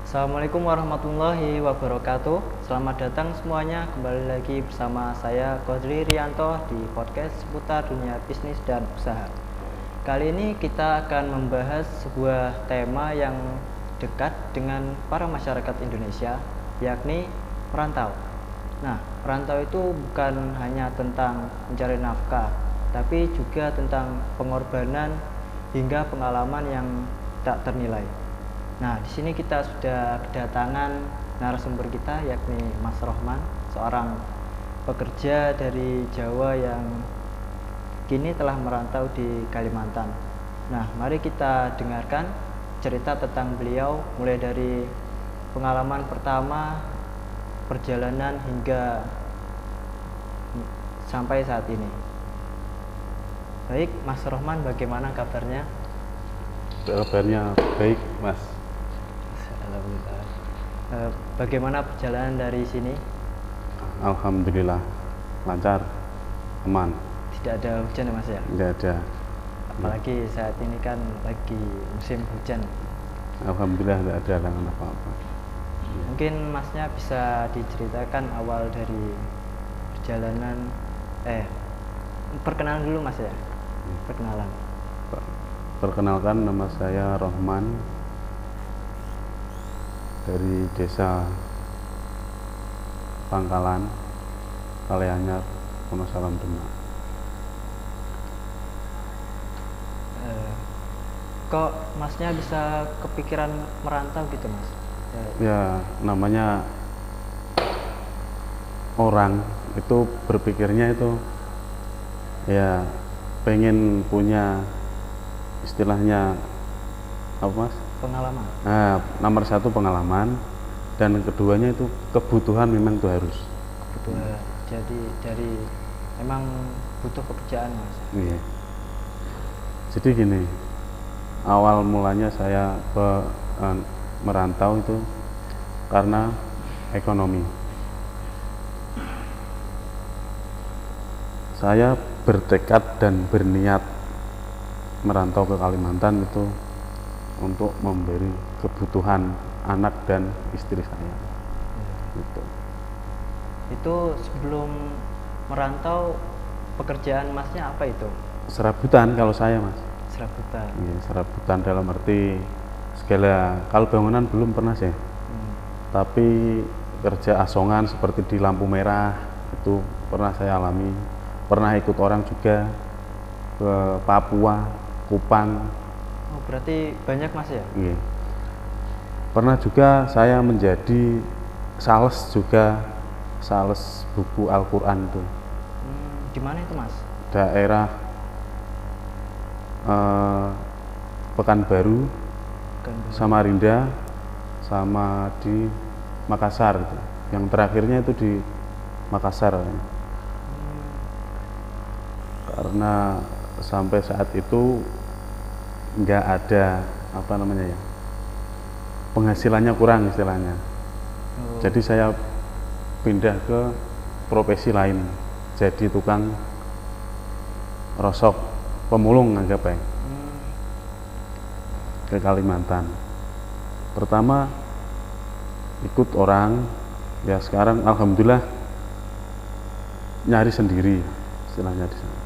Assalamualaikum warahmatullahi wabarakatuh. Selamat datang semuanya, kembali lagi bersama saya Kodri Rianto di podcast seputar dunia bisnis dan usaha. Kali ini kita akan membahas sebuah tema yang dekat dengan para masyarakat Indonesia, yakni merantau. Nah, merantau itu bukan hanya tentang mencari nafkah, tapi juga tentang pengorbanan hingga pengalaman yang tak ternilai. Nah, di sini kita sudah kedatangan narasumber kita, yakni Mas Rohman, seorang pekerja dari Jawa yang kini telah merantau di Kalimantan. Nah, mari kita dengarkan cerita tentang beliau, mulai dari pengalaman pertama, perjalanan hingga sampai saat ini. Baik, Mas Rohman, bagaimana kabarnya? Kabarnya baik, Mas. Alhamdulillah. Bagaimana perjalanan dari sini? Alhamdulillah lancar, aman. Tidak ada hujan ya Mas ya? Tidak ada. Apalagi saat ini kan lagi musim hujan. Alhamdulillah tidak ada halangan apa-apa. Mungkin Masnya bisa diceritakan awal dari perjalanan. Perkenalan dulu Mas ya. Perkenalan. Perkenalkan, nama saya Rohman dari desa Pangkalan, Kalianyar, Wonosalam, Demak. Kok Masnya bisa kepikiran merantau gitu Mas? Ya, namanya orang itu berpikirnya itu ya pengen punya istilahnya apa Mas? Pengalaman. Nah, nomor satu pengalaman, dan keduanya itu kebutuhan, memang itu harus. Kebetulan. Jadi dari emang butuh pekerjaan Mas. Iya. Jadi gini, awal mulanya saya merantau itu karena ekonomi. Saya bertekad dan berniat merantau ke Kalimantan itu untuk memberi kebutuhan anak dan istri saya. Gitu. Itu sebelum merantau pekerjaan Masnya apa itu? Serabutan kalau saya, Mas. Serabutan. Ya, serabutan dalam arti segala, kalau bangunan belum pernah sih. Tapi kerja asongan seperti di lampu merah itu pernah saya alami. Pernah ikut orang juga ke Papua, Kupang. Oh, berarti banyak Mas ya? Iya. Pernah juga saya menjadi sales juga, sales buku Al-Quran tuh. Di mana itu Mas? Daerah Pekanbaru, Samarinda, sama di Makassar itu. Yang terakhirnya itu di Makassar. Karena sampai saat itu nggak ada apa namanya ya, penghasilannya kurang istilahnya. Jadi saya pindah ke profesi lain, jadi tukang rosok, pemulung anggap ya, ke Kalimantan. Pertama ikut orang, ya sekarang alhamdulillah nyari sendiri istilahnya di sana.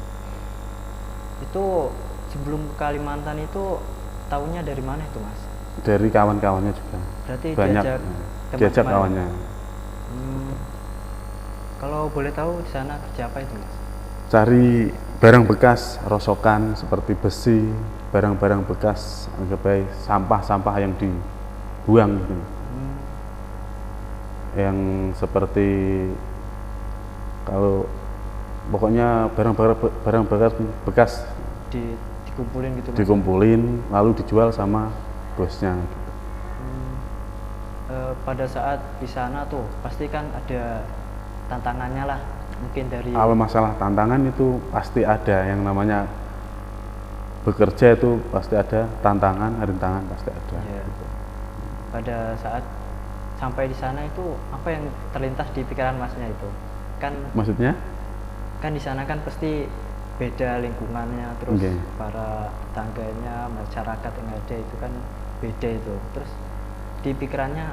Itu sebelum ke Kalimantan itu tahunya dari mana itu Mas? Dari kawan-kawannya juga. Berarti Banyak diajak kawannya. Kalau boleh tahu di sana kerja apa itu Mas? Cari barang bekas, rosokan seperti besi, barang-barang bekas, anggap baik sampah-sampah yang dibuang gitu. Yang seperti kalau pokoknya barang bekas Dikumpulin gitu Mas? Dikumpulin lalu dijual sama bosnya gitu. Pada saat di sana tuh pasti kan ada tantangannya lah, mungkin dari Awal masalah tantangan itu pasti ada, yang namanya bekerja itu pasti ada tantangan, rintangan pasti ada. Ya. Gitu. Pada saat sampai di sana itu apa yang terlintas di pikiran Masnya itu? Kan Maksudnya? Kan di sana kan pasti beda lingkungannya, terus Okay. para tetangganya, masyarakat yang ada itu kan beda itu. Terus di pikirannya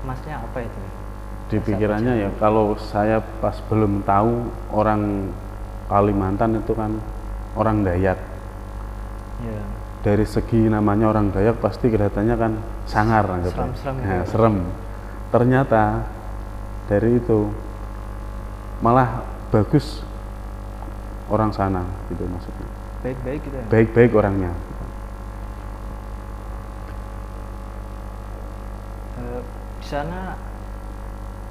masnya apa itu? Di pikirannya ya kalau saya pas belum tahu orang Kalimantan itu kan orang Dayak. Ya. Dari segi namanya orang Dayak pasti kelihatannya kan sangar, Serem-serem ya, gitu. serem. Ternyata dari itu malah bagus orang sana gitu maksudnya. Baik-baik gitu ya. Baik-baik orangnya. Di sana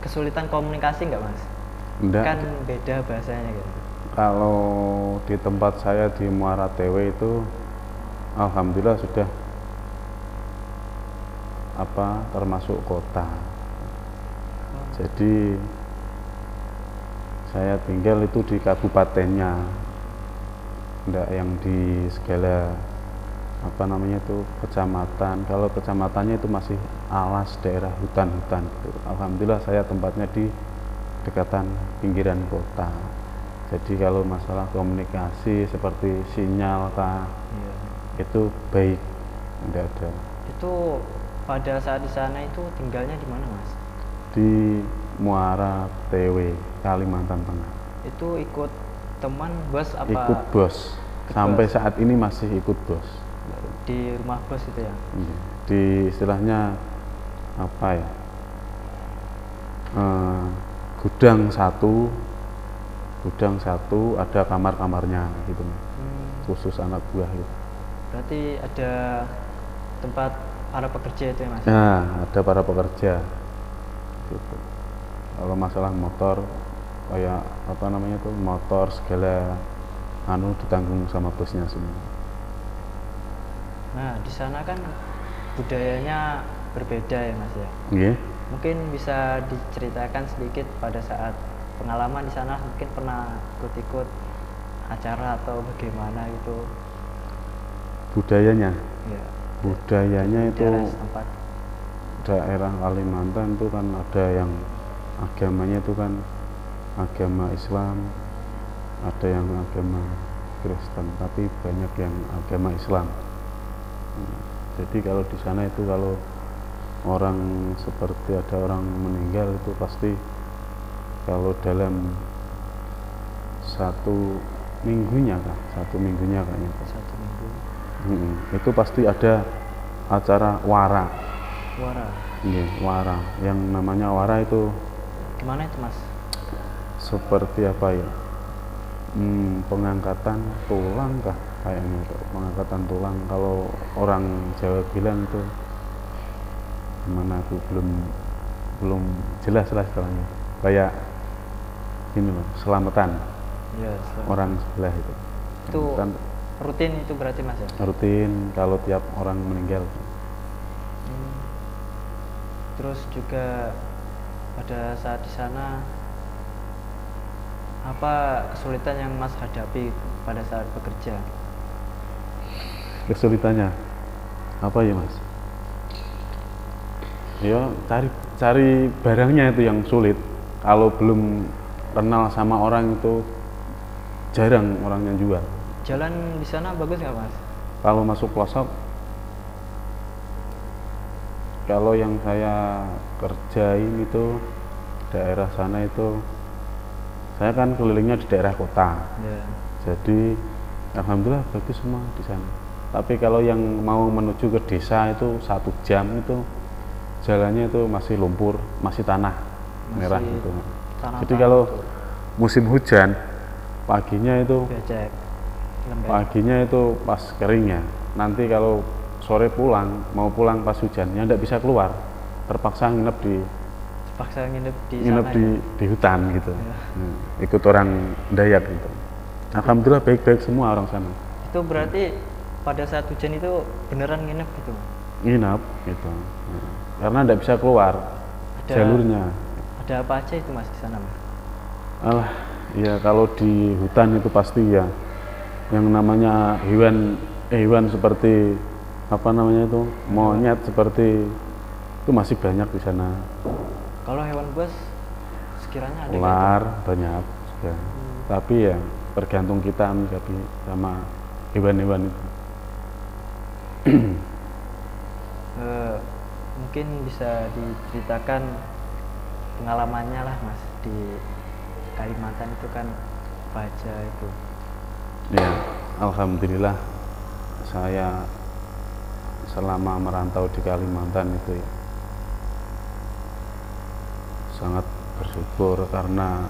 kesulitan komunikasi nggak mas? Enggak. Kan beda bahasanya gitu. Kalau di tempat saya di Muara Tewe itu alhamdulillah sudah termasuk kota. Jadi saya tinggal itu di kabupatennya, enggak yang di segala kecamatan. Kalau kecamatannya itu masih alas daerah hutan-hutan gitu. Alhamdulillah saya tempatnya di dekatan pinggiran kota. Jadi kalau masalah komunikasi seperti sinyal Iya. itu baik, enggak ada. Itu pada saat di sana itu tinggalnya di mana mas? Di Muara Tewe, Kalimantan Tengah. Itu ikut teman bos apa? Ikut bos. Ikut Sampai bos. saat ini masih ikut bos. Di rumah bos itu ya? Iya. Di istilahnya apa ya? Gudang satu ada kamar-kamarnya gitu, khusus anak buah gitu. Berarti ada tempat para pekerja itu ya mas? Nah, ada para pekerja gitu. Kalau masalah motor kayak motor segala ditanggung sama bosnya semua. Nah di sana kan budayanya berbeda ya mas ya? Iya. Mungkin bisa diceritakan sedikit pada saat pengalaman di sana, mungkin pernah ikut-ikut acara atau bagaimana gitu? Budayanya Ya. itu Daerah setempat. daerah Kalimantan itu kan ada yang agamanya itu kan agama Islam, ada yang agama Kristen, tapi banyak yang agama Islam. Jadi kalau di sana itu kalau orang seperti ada orang meninggal itu pasti kalau dalam satu minggunya kayaknya. Satu minggu. Itu pasti ada acara wara. Wara. Iya, wara. Yang namanya wara itu Gimana itu mas? seperti apa ya? Pengangkatan tulang kah kayaknya, pengangkatan tulang. Kalau orang Jawa bilang itu gimana, aku belum jelas lah istilahnya. Kayak ini loh, selamatan Ya. orang sebelah itu. Itu Kan rutin itu berarti mas ya? rutin kalau tiap orang meninggal. Terus juga pada saat di sana apa kesulitan yang mas hadapi pada saat bekerja? Kesulitannya apa ya mas? Ya cari barangnya itu yang sulit. Kalau belum kenal sama orang itu jarang orang yang jual. Jalan di sana bagus nggak mas? Kalau masuk pelosok, kalau yang saya kerjain itu daerah sana itu, saya kan kelilingnya di daerah kota. Ya. Jadi alhamdulillah bagus semua di sana. Tapi kalau yang mau menuju ke desa itu 1 jam itu jalannya itu masih lumpur, masih tanah merah gitu. Jadi kalau musim hujan paginya itu becek, lembek. paginya itu pas keringnya. Nanti kalau sore mau pulang pas hujannya nggak bisa keluar, terpaksa nginep Paksa nginep di nginep sana di, ya? di hutan gitu. Ya. Ikut orang Dayak gitu. Alhamdulillah baik-baik semua orang sana. Itu berarti pada saat hujan itu beneran nginep gitu? Nginep gitu. Karena nggak bisa keluar jalurnya. Ada apa aja itu mas di sana mas? Alah, ya kalau di hutan itu pasti ya yang namanya hewan seperti monyet seperti itu masih banyak di sana. Kalau hewan buas sekiranya ada Ular banyak juga. Tapi ya tergantung kita menyikapi sama hewan-hewan itu. mungkin bisa diceritakan pengalamannya lah Mas di Kalimantan itu kan baja itu. Ya, alhamdulillah saya selama merantau di Kalimantan itu ya sangat bersyukur karena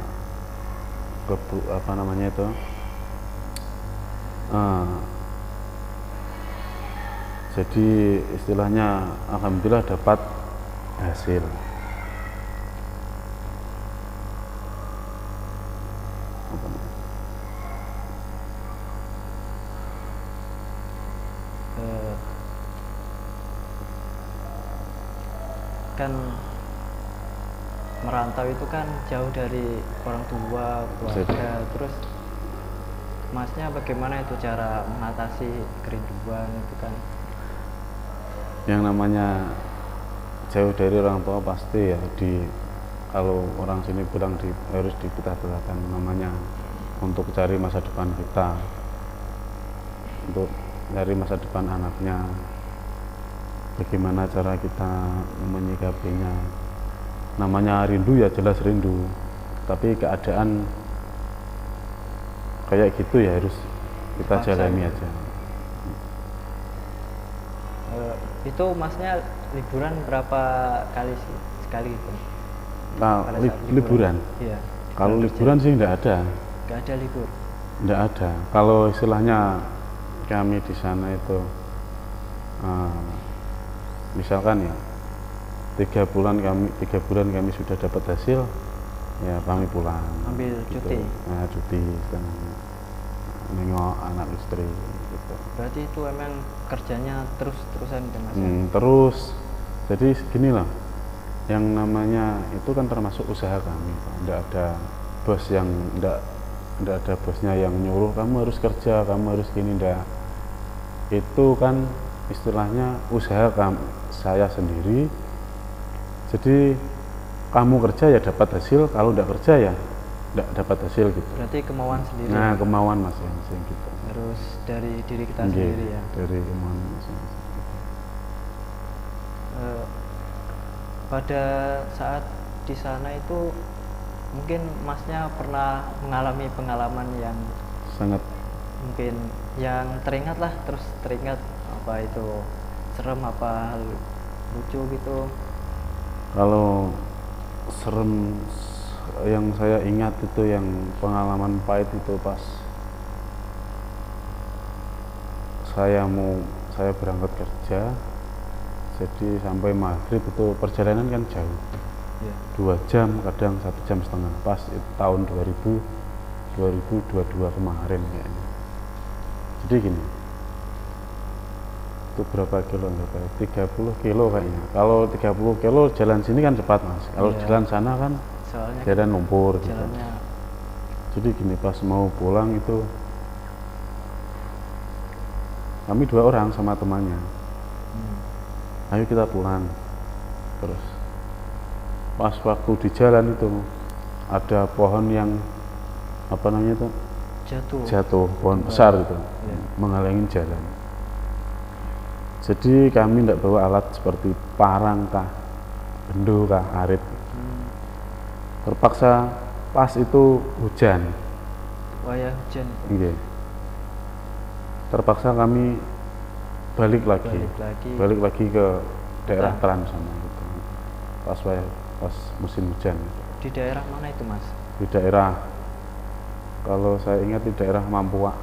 jadi istilahnya alhamdulillah dapat hasil. Kan merantau itu kan jauh dari orang tua, keluarga. Terus Masnya bagaimana itu cara mengatasi kerinduan itu kan? Yang namanya jauh dari orang tua pasti ya kalau orang sini bilang harus dipitah-pitahkan, namanya untuk cari masa depan kita, untuk cari masa depan anaknya, bagaimana cara kita menyikapinya. Namanya rindu ya jelas rindu, tapi keadaan kayak gitu ya harus kita jalani aja. Itu Masnya liburan berapa kali sih? Sekali itu? Nah, liburan? Iya. Kalau liburan sih enggak ada. Enggak ada libur? Enggak ada. Kalau istilahnya kami di sana itu misalkan ya 3 bulan kami sudah dapat hasil, ya kami pulang. Ambil gitu. cuti? Nah, cuti istilahnya, nengok anak istri gitu. Berarti itu emang kerjanya terus-terusan gitu Mas? Terus, jadi gini loh, yang namanya itu kan termasuk usaha kami. Enggak ada bos yang enggak ada bosnya yang nyuruh kamu harus kerja, kamu harus gini, enggak. Itu kan istilahnya usaha saya sendiri. Jadi kamu kerja ya dapat hasil, kalau enggak kerja ya enggak dapat hasil gitu. Berarti kemauan sendiri? Nah, kemauan masing-masing gitu. Harus dari diri kita sendiri ya? Dari kemauan masing-masing. Pada saat di sana itu mungkin Masnya pernah mengalami pengalaman yang sangat mungkin yang teringat apa itu serem apa lucu gitu? Kalau serem yang saya ingat itu yang pengalaman pahit itu pas saya berangkat kerja, jadi sampai maghrib itu perjalanan kan jauh, 2 jam kadang 1,5 jam, pas itu tahun 2022 kemarin kayaknya. Jadi gini, itu berapa kilo enggak tahu, 30 kilo kayaknya. Kalau 30 kilo jalan sini kan cepat Mas, kalau jalan sana kan soalnya jalan lumpur gitu. Jadi gini, pas mau pulang itu kami 2 orang sama temannya, ayo kita pulang. Terus pas waktu di jalan itu ada pohon yang apa namanya itu jatuh pohon besar itu, menghalangi jalan. Jadi kami tidak bawa alat seperti parang kah, bendo kah, arit. Terpaksa pas itu hujan. Wah ya, hujan. Okay. Terpaksa kami balik lagi ke daerah Teran sana gitu. Pas musim hujan. Di daerah mana itu Mas? Di daerah, kalau saya ingat di daerah Mampuak.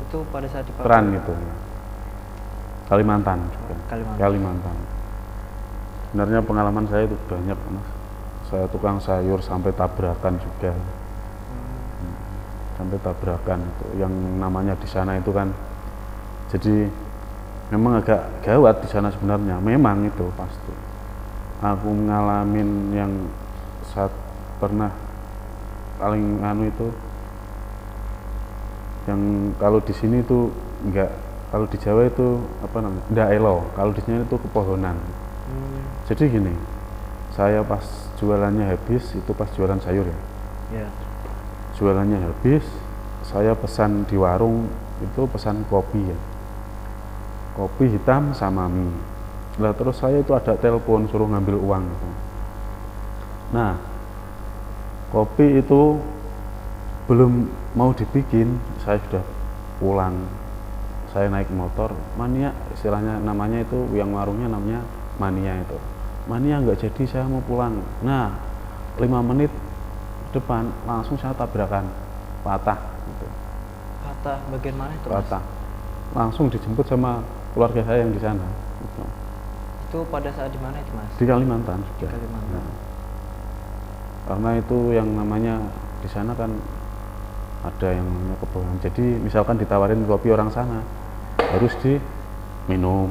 Itu pada saat di Teran itu ya. Kalimantan juga. Kalimantan. Sebenarnya pengalaman saya itu banyak Mas. Saya tukang sayur sampai tabrakan juga. Sampai tabrakan itu. Yang namanya di sana itu kan, jadi memang agak gawat di sana sebenarnya. Memang itu pasti. Aku ngalamin yang saat pernah paling itu, yang kalau di sini itu enggak, kalau di Jawa itu apa namanya, ndaelo, kalau di sini itu kepohonan. Jadi gini, saya pas jualannya habis, itu pas jualan sayur ya. Jualannya habis, saya pesan di warung itu, pesan kopi ya. kopi hitam sama mie. Lah terus saya itu ada telepon suruh ngambil uang gitu. Nah, kopi itu belum mau dibikin, saya sudah pulang. Saya naik motor, Mania istilahnya namanya itu, yang warungnya namanya Mania itu. Mania nggak jadi, saya mau pulang. Nah, 5 menit depan langsung saya tabrakan, patah gitu. Patah bagian mana itu, Patah. Langsung dijemput sama keluarga saya yang di sana gitu. Itu pada saat di mana itu, Mas? Di Kalimantan juga. Kalimantan. Nah, karena itu yang namanya di sana kan ada yang namanya kebohongan. Jadi misalkan ditawarin kopi orang sana harus diminum.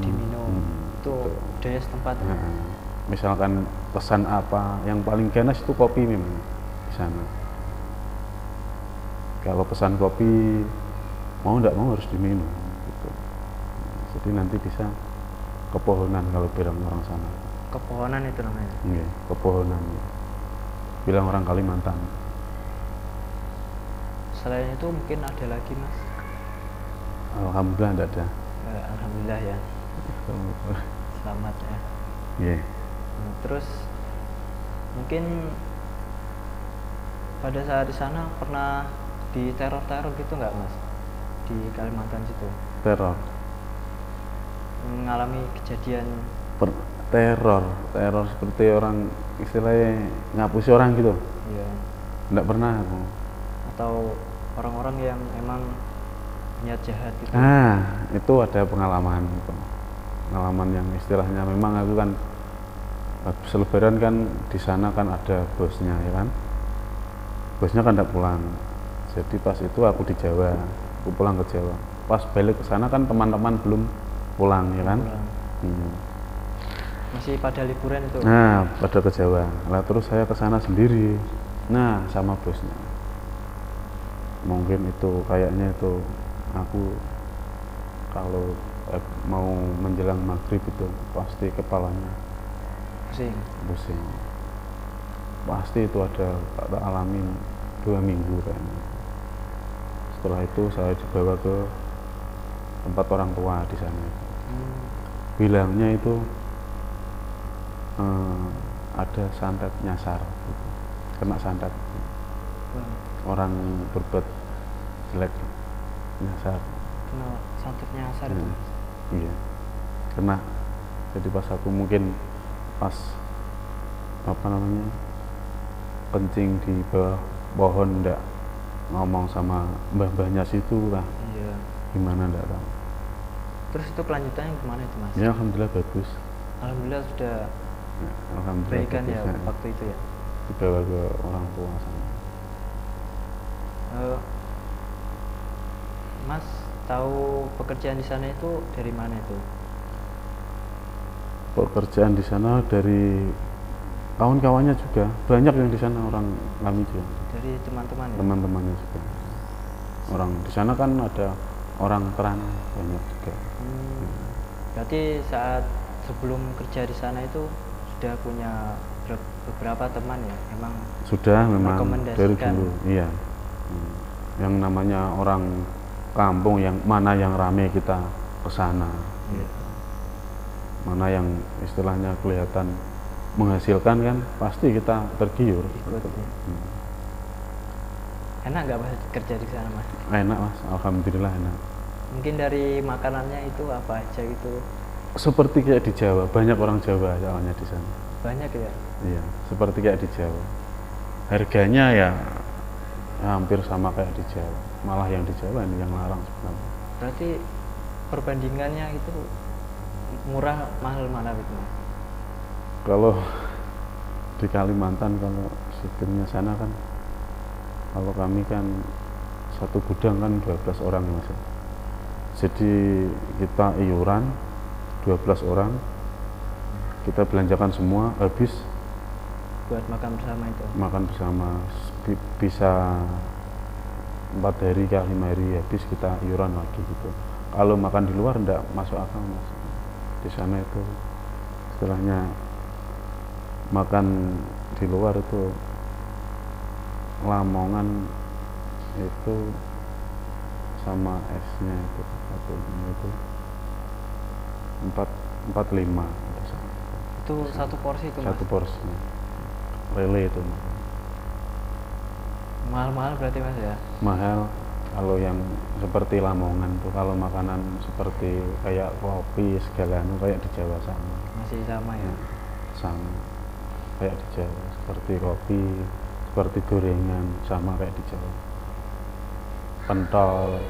Itu budaya setempat. Nah, misalkan pesan apa, yang paling ganas itu kopi memang di sana. Kalau pesan kopi mau nggak mau harus diminum gitu. Jadi nanti bisa kepohonan kalau bilang orang sana. Kepohonan itu namanya. Iya, kepohonan. Bilang orang Kalimantan. Selain itu mungkin ada lagi, Mas? Alhamdulillah tidak ada. Alhamdulillah ya. Selamat ya. Iya. Nah, terus mungkin pada saat di sana pernah di teror gitu nggak, Mas? Di Kalimantan situ Teror. mengalami kejadian Teror seperti orang istilahnya ngapusi orang gitu. ya, Enggak pernah aku. atau orang-orang yang emang niat jahat gitu. Itu ada pengalaman gitu. Pengalaman yang istilahnya memang aku kan habis lebaran kan di sana kan ada bosnya ya kan. Bosnya kan enggak pulang. Jadi pas itu aku di Jawa, aku pulang ke Jawa. Pas balik ke sana kan teman-teman belum pulang ya kan. Masih pada liburan itu. Nah, pada ke Jawa. Lah terus saya ke sana sendiri. Nah, sama bosnya. Mungkin itu kayaknya itu aku kalau mau menjelang maghrib itu pasti kepalanya pusing. Pasti itu ada tak alamin 2 minggu kayaknya. Setelah itu saya dibawa ke tempat orang tua di sana. Bilangnya itu ada santet nyasar gitu. Kena santet. Orang berbuat jelek nyasar. Kena santet nyasar itu. Iya. Kena. Jadi pas aku mungkin pas kencing di bawah pohon ndak ngomong sama mbah-mbahnya situ lah. Iya. Gimana ndak tahu. Terus itu kelanjutannya gimana itu, Mas? Ya alhamdulillah bagus. Alhamdulillah sudah Alhamdulillah baikan ya bagus, waktu itu ya. dibawa ke orang tua sana. Mas tahu pekerjaan di sana itu dari mana itu? Pekerjaan di sana dari kawan-kawannya juga banyak yang di sana orang kami juga. Dari teman-teman ya? Teman-temannya juga. Orang di sana kan ada orang Teran banyak juga. Berarti saat sebelum kerja di sana itu sudah punya beberapa teman ya, emang sudah memang dari merekomendasikan. dulu, iya. Yang namanya orang kampung yang mana yang rame kita ke sana. Mana yang istilahnya kelihatan menghasilkan kan pasti kita tergiur. Enak nggak Mas kerja di sana, Mas? Enak Mas, alhamdulillah enak. Mungkin dari makanannya itu apa aja gitu? Seperti kayak di Jawa, banyak orang Jawa soalnya di sana. Banyak ya? Iya, seperti kayak di Jawa. Harganya ya hampir sama kayak di Jawa. Malah yang di Jawa ini yang larang sebenarnya. Berarti perbandingannya itu murah mahal mana gitu, Mas? Kalau di Kalimantan kalau sistemnya sana kan, kalau kami kan satu gudang kan 12 orang Mas. Jadi kita iuran 12 orang, kita belanjakan semua, habis buat makan bersama itu. Makan bersama bisa 4 hari ke 5 hari habis kita iuran lagi gitu. Kalau makan di luar enggak masuk akal Mas. Di sana itu istilahnya makan di luar itu Lamongan itu sama esnya itu satu itu 445. Itu satu porsi itu, Mas? Satu porsi. Lele itu. Mahal-mahal berarti, Mas, ya? Mahal kalau yang seperti Lamongan tuh, kalau makanan seperti kayak kopi segalanya kayak di Jawa sama. Masih sama ya? Sama kayak di Jawa, seperti kopi, seperti gorengan sama kayak di Jawa. Pentol,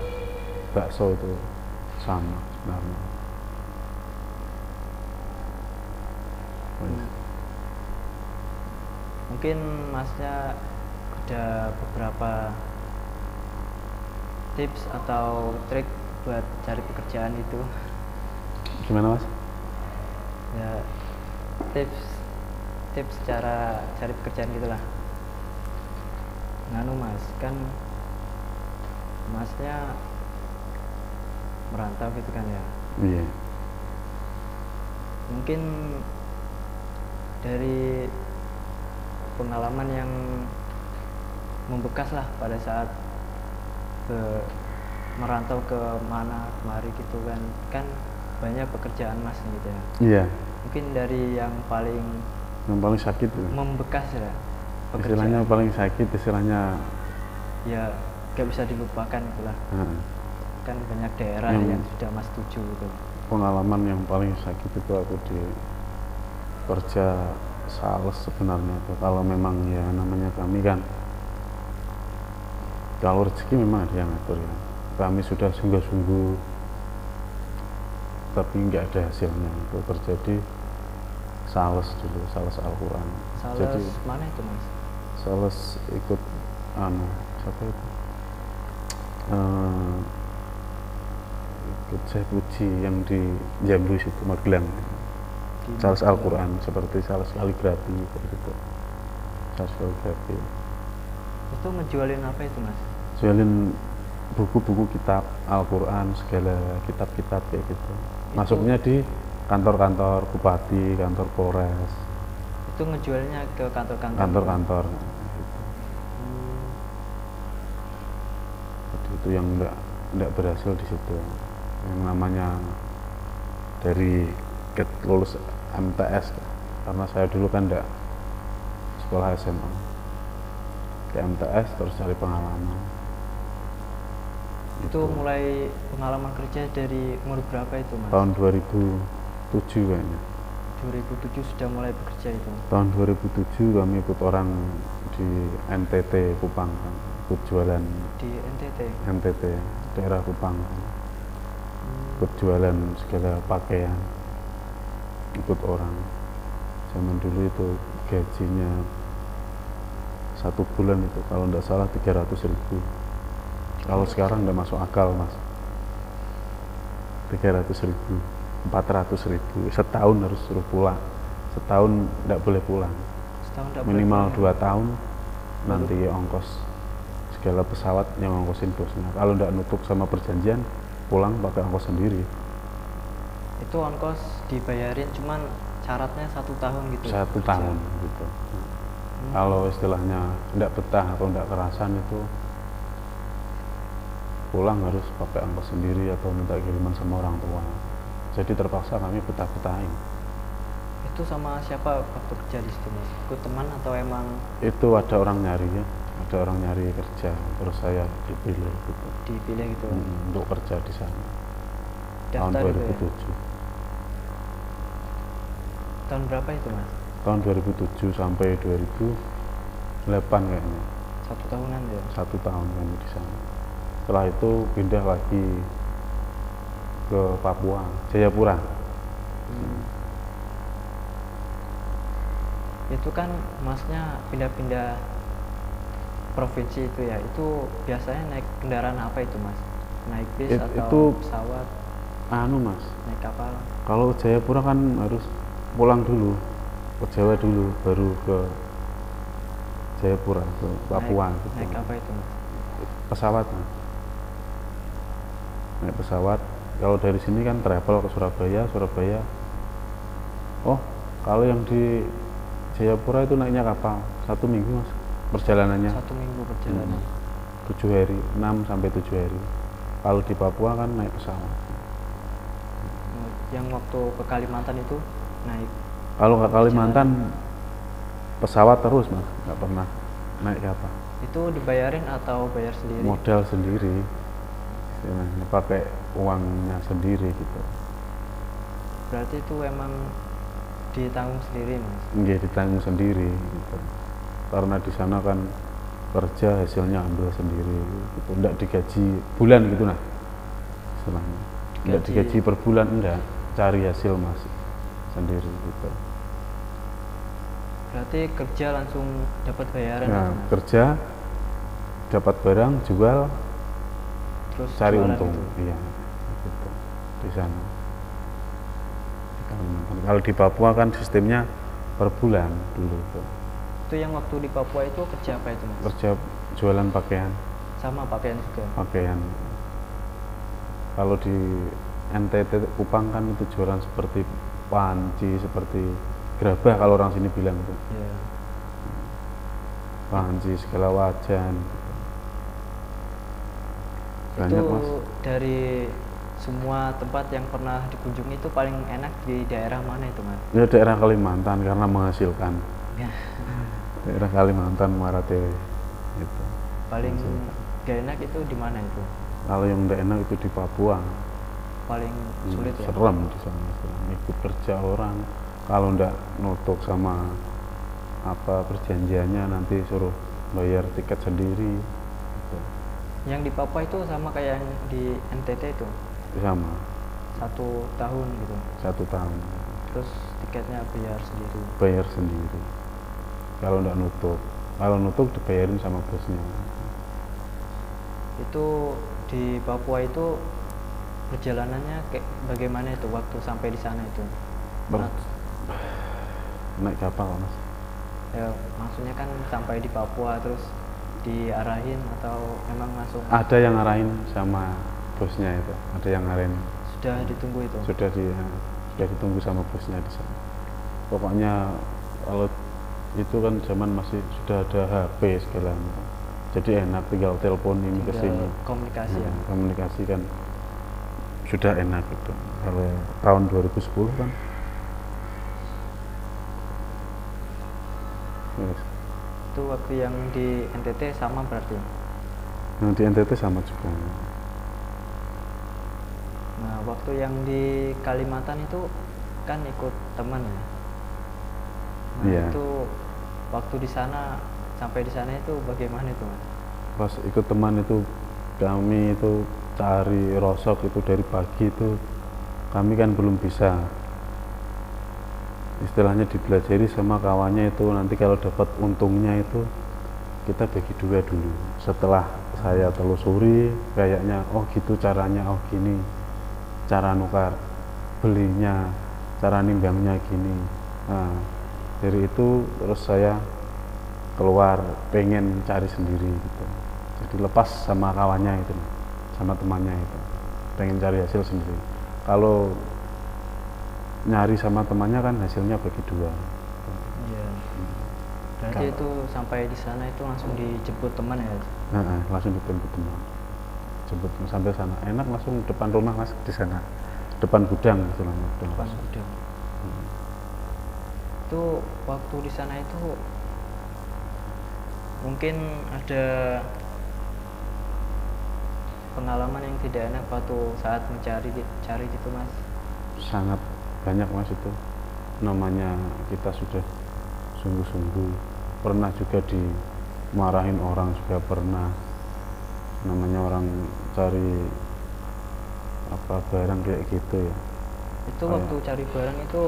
bakso itu sama sebenarnya. Mungkin Masnya ada beberapa tips atau trik buat cari pekerjaan itu? Gimana, Mas? Ya, tips cara cari pekerjaan gitulah. Nganu, Mas, kan Masnya merantau gitu kan ya? Iya. Mungkin dari pengalaman yang membekas lah pada saat merantau ke mana kemari gitu kan banyak pekerjaan Mas gitu ya. Iya. Mungkin dari yang paling sakit itu. membekas ya Istilahnya paling sakit, istilahnya ya gak bisa dilupakan itulah. Kan banyak daerah yang sudah Mas tuju gitu. Pengalaman yang paling sakit itu aku di kerja sales sebenarnya itu. Kalau memang ya namanya kami kan, kalau rezeki memang ada yang ngatur ya. Kami sudah sungguh-sungguh tapi nggak ada hasilnya. Itu terjadi sales dulu, sales Al-Quran. Sales Jadi mana itu, Mas? sales ikut siapa itu? Ikut saya puji yang di Jambu situ, Magelang. Sales Al-Quran seperti sales kaligrafi seperti itu. Sales kaligrafi. Itu ngejualin apa itu, Mas? Jualin buku-buku kitab Al-Quran, segala kitab-kitab kayak gitu. Masuknya di kantor-kantor bupati, kantor Polres. Itu ngejualnya ke kantor-kantor? Kantor-kantor. Gitu. Jadi itu yang enggak berhasil di situ. Yang namanya dari lulus MTS, karena saya dulu kan enggak sekolah SMA. Ke MTS terus cari pengalaman. Itu mulai pengalaman kerja dari umur berapa itu, Mas? Tahun 2007 kayaknya. 2007 sudah mulai bekerja itu? Tahun 2007 kami ikut orang di NTT Kupang, ikut jualan. Di NTT? NTT, daerah Kupang. Ikut jualan segala pakaian, ikut orang. Zaman dulu itu gajinya satu bulan itu kalau tidak salah 300.000. Kalau sekarang udah masuk akal, Mas. 300.000, 400.000, setahun harus suruh pulang. Setahun tidak boleh pulang. Minimal 2 tahun nanti ongkos segala pesawat yang ongkosin bosnya. Kalau tidak nutup sama perjanjian, pulang pakai ongkos sendiri. Itu ongkos dibayarin, cuman syaratnya 1 tahun gitu? 1 tahun gitu. Kalau istilahnya tidak betah atau tidak kerasan itu pulang harus pakai ongkos sendiri atau minta kiriman sama orang tua. Jadi terpaksa kami betah-betahin. Itu sama siapa waktu kerja di situ, Mas? Ikut teman atau emang? Itu ada orang nyari ya, ada orang nyari kerja, terus saya dipilih gitu. Dipilih gitu? Untuk kerja di sana. Daftar tahun 2007. Ya? Tahun berapa itu, Mas? Tahun 2007 sampai 2008 kayaknya. 1 tahunan ya? 1 tahun kami di sana. Setelah itu pindah lagi ke Papua, Jayapura. Itu kan Masnya pindah-pindah provinsi itu ya, itu biasanya naik kendaraan apa itu, Mas? Naik bis atau itu pesawat? Mas, naik kapal? Kalau Jayapura kan harus pulang dulu ke Jawa dulu, baru ke Jayapura, ke Papua. Naik apa itu, Mas? Pesawat, Mas. Naik pesawat. Kalau dari sini kan travel ke Surabaya. Oh, kalau yang di Jayapura itu naiknya kapal 1 minggu, Mas, perjalanannya. 1 minggu perjalanan. 7 hari, 6 sampai 7 hari. Kalau di Papua kan naik pesawat. Yang waktu ke Kalimantan itu naik Kalau ke Kalimantan pesawat terus mas, nggak pernah naik kapal. itu dibayarin atau bayar sendiri? Modal sendiri, istilahnya pakai uangnya sendiri gitu. Berarti itu emang ditanggung sendiri mas? Nggak ditanggung sendiri gitu. Karena di sana kan kerja hasilnya ambil sendiri gitu. Nggak digaji bulan gitu nah istilahnya. Nggak digaji per bulan, enggak, cari hasil mas sendiri gitu. Berarti kerja langsung dapat bayaran Nah, gitu, Mas? kerja dapat barang, jual, Terus cari jualan untung, gitu. iya gitu di sana. Di Kalimantan. Kalau di Papua kan sistemnya per bulan dulu tuh. Itu yang waktu di Papua itu kerja apa itu mas? Kerja jualan pakaian, Sama pakaian juga? pakaian. Kalau di NTT Kupang kan itu jualan seperti panci, seperti gerabah kalau orang sini bilang tuh. Iya. Panci, segala wajan gitu. Banyak Itu mas. dari semua tempat yang pernah dikunjungi itu paling enak di daerah mana itu mas? Ya daerah Kalimantan karena menghasilkan. Ya. Daerah Kalimantan, Maratewe gitu. Paling Menghasilkan. gak enak itu di mana itu? Kalau yang tidak enak itu di Papua. Paling sulit ya? Serem di sana, ikut kerja orang. Kalau ndak nutuk sama apa perjanjiannya nanti suruh bayar tiket sendiri. Gitu. Yang di Papua itu sama kayak yang di NTT itu? Sama 1 tahun gitu? 1 tahun Terus tiketnya bayar sendiri? bayar sendiri. Kalau ndak nutuk, kalau nutuk dibayarin sama bosnya. Itu di Papua itu perjalanannya kayak bagaimana itu waktu sampai di sana itu? Naik kapal mas. Ya maksudnya kan sampai di Papua terus diarahin atau memang langsung Ada yang ngarahin sama bosnya itu, ada yang ngarahin. sudah ditunggu itu? Sudah ditunggu sama bosnya di sana. Pokoknya kalau itu kan zaman masih sudah ada HP segala macam. Jadi enak tinggal telepon ini ke Tinggal sini. komunikasi ya? Komunikasi kan sudah enak gitu. Kalau tahun 2010 kan. Yes. Itu waktu yang di NTT sama berarti? Yang di NTT sama juga. Nah waktu yang di Kalimantan itu kan ikut teman ya? Nah Iya. itu waktu di sana sampai di sana itu bagaimana itu mas? Pas ikut teman itu kami itu cari rosok itu dari pagi itu kami kan belum bisa istilahnya dipelajari sama kawannya itu nanti kalau dapat untungnya itu kita bagi dua dulu. Setelah saya telusuri kayaknya oh gitu caranya, oh gini cara nukar belinya, cara nimbangnya gini. Nah dari itu terus saya keluar pengen cari sendiri gitu. Jadi lepas sama kawannya itu, sama temannya itu, pengen cari hasil sendiri. Kalau nyari sama temannya kan hasilnya bagi dua. Iya. Berarti Kalau- itu sampai di sana itu langsung dijemput teman ya? Nah, langsung dijemput teman, jemput sampai sana. Enak langsung depan rumah mas di sana, depan gudang istilahnya. Depan gudang. Itu waktu di sana itu mungkin ada pengalaman yang tidak enak waktu saat cari gitu mas? Sangat banyak mas itu. Namanya kita sudah sungguh-sungguh. Pernah juga dimarahin orang juga pernah. Namanya orang cari apa barang kayak gitu ya. Itu waktu cari barang itu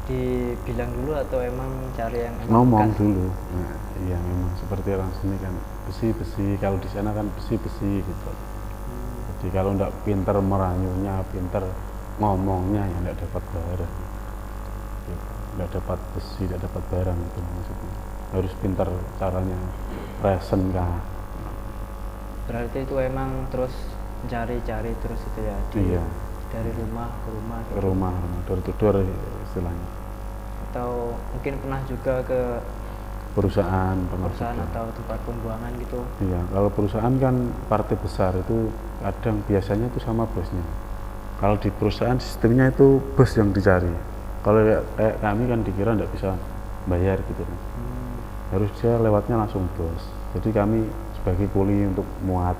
dibilang dulu atau emang cari yang emang Ngomong bekas? dulu. Nah, iya memang seperti orang sini kan besi-besi, kalau di sana kan besi-besi gitu. Jadi kalau ndak pinter merayunya, pinter ngomongnya ya ndak dapat barang. Gitu. Ndak dapat besi, ndak dapat barang itu maksudnya. Harus pinter caranya resen kah. Berarti itu emang terus cari-cari terus itu ya Iya. dari rumah ke rumah Ke gitu. rumah, door to door istilahnya. Atau mungkin pernah juga ke Perusahaan, perusahaan juga. atau tempat pembuangan gitu? Iya, kalau perusahaan kan partai besar itu kadang biasanya itu sama bosnya. Kalau di perusahaan sistemnya itu bos yang dicari. Kalau kayak kami kan dikira nggak bisa bayar gitu kan. Harus dia lewatnya langsung bos. Jadi kami sebagai kuli untuk muat.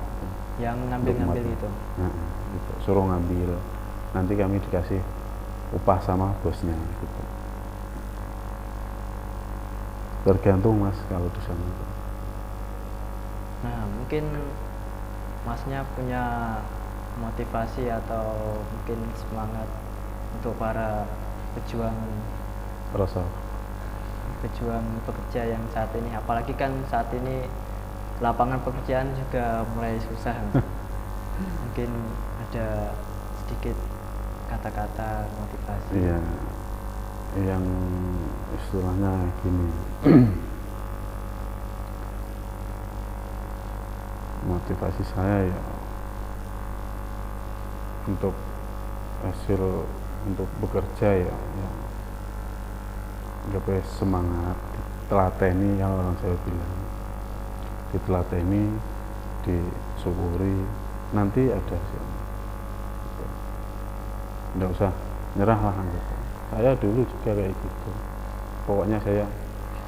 Yang ngambil-ngambil itu. Nah, gitu. Suruh ngambil. Nanti kami dikasih upah sama bosnya gitu. Tergantung mas kalau di sana. Nah, mungkin masnya punya motivasi atau mungkin semangat untuk para pejuang pekerja yang saat ini, apalagi kan saat ini lapangan pekerjaan juga mulai susah. Mungkin ada sedikit kata-kata motivasi. Iya, yang istilahnya gini. Motivasi saya ya untuk hasil untuk bekerja ya lebih semangat, ditelateni kalau orang saya bilang, ditelateni, disyukuri, nanti ada hasilnya. Nggak usah nyerah lah gitu. Saya dulu juga kayak gitu. Pokoknya saya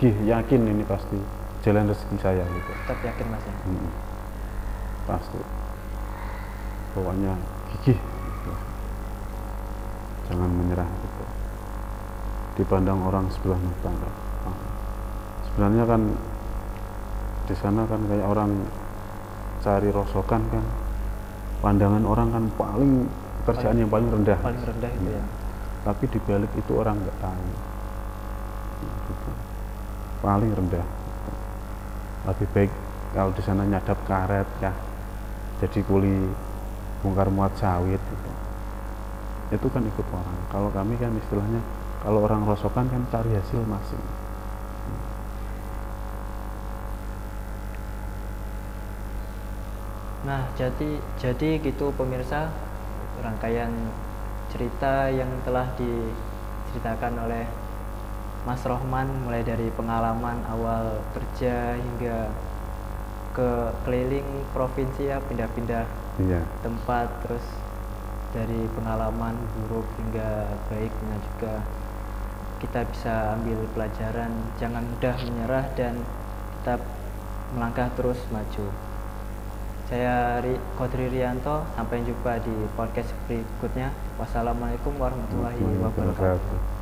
yakin ini pasti jalan rezeki saya gitu. Tetap yakin mas ya? Pasti. Pokoknya gigih gitu. Jangan menyerah gitu. Dipandang orang sebelah mata enggak. Sebenarnya kan di sana kan kayak orang cari rosokan kan, pandangan orang kan kerjaan yang paling rendah itu ya. Tapi di balik itu orang nggak tahu gitu. Paling rendah gitu. Lebih baik kalau di sana nyadap karet ya, jadi kuli bongkar muat sawit gitu. Itu kan ikut orang. Kalau kami kan istilahnya kalau orang rosokan kan cari hasil masing. Nah, jadi gitu pemirsa, rangkaian cerita yang telah diceritakan oleh Mas Rohman, mulai dari pengalaman awal kerja hingga ke keliling provinsi ya, pindah-pindah tempat, terus dari pengalaman buruk hingga baiknya juga kita bisa ambil pelajaran, jangan mudah menyerah dan tetap melangkah terus maju. Saya Qadri Rianto, sampai jumpa di podcast berikutnya. Wassalamualaikum warahmatullahi wabarakatuh.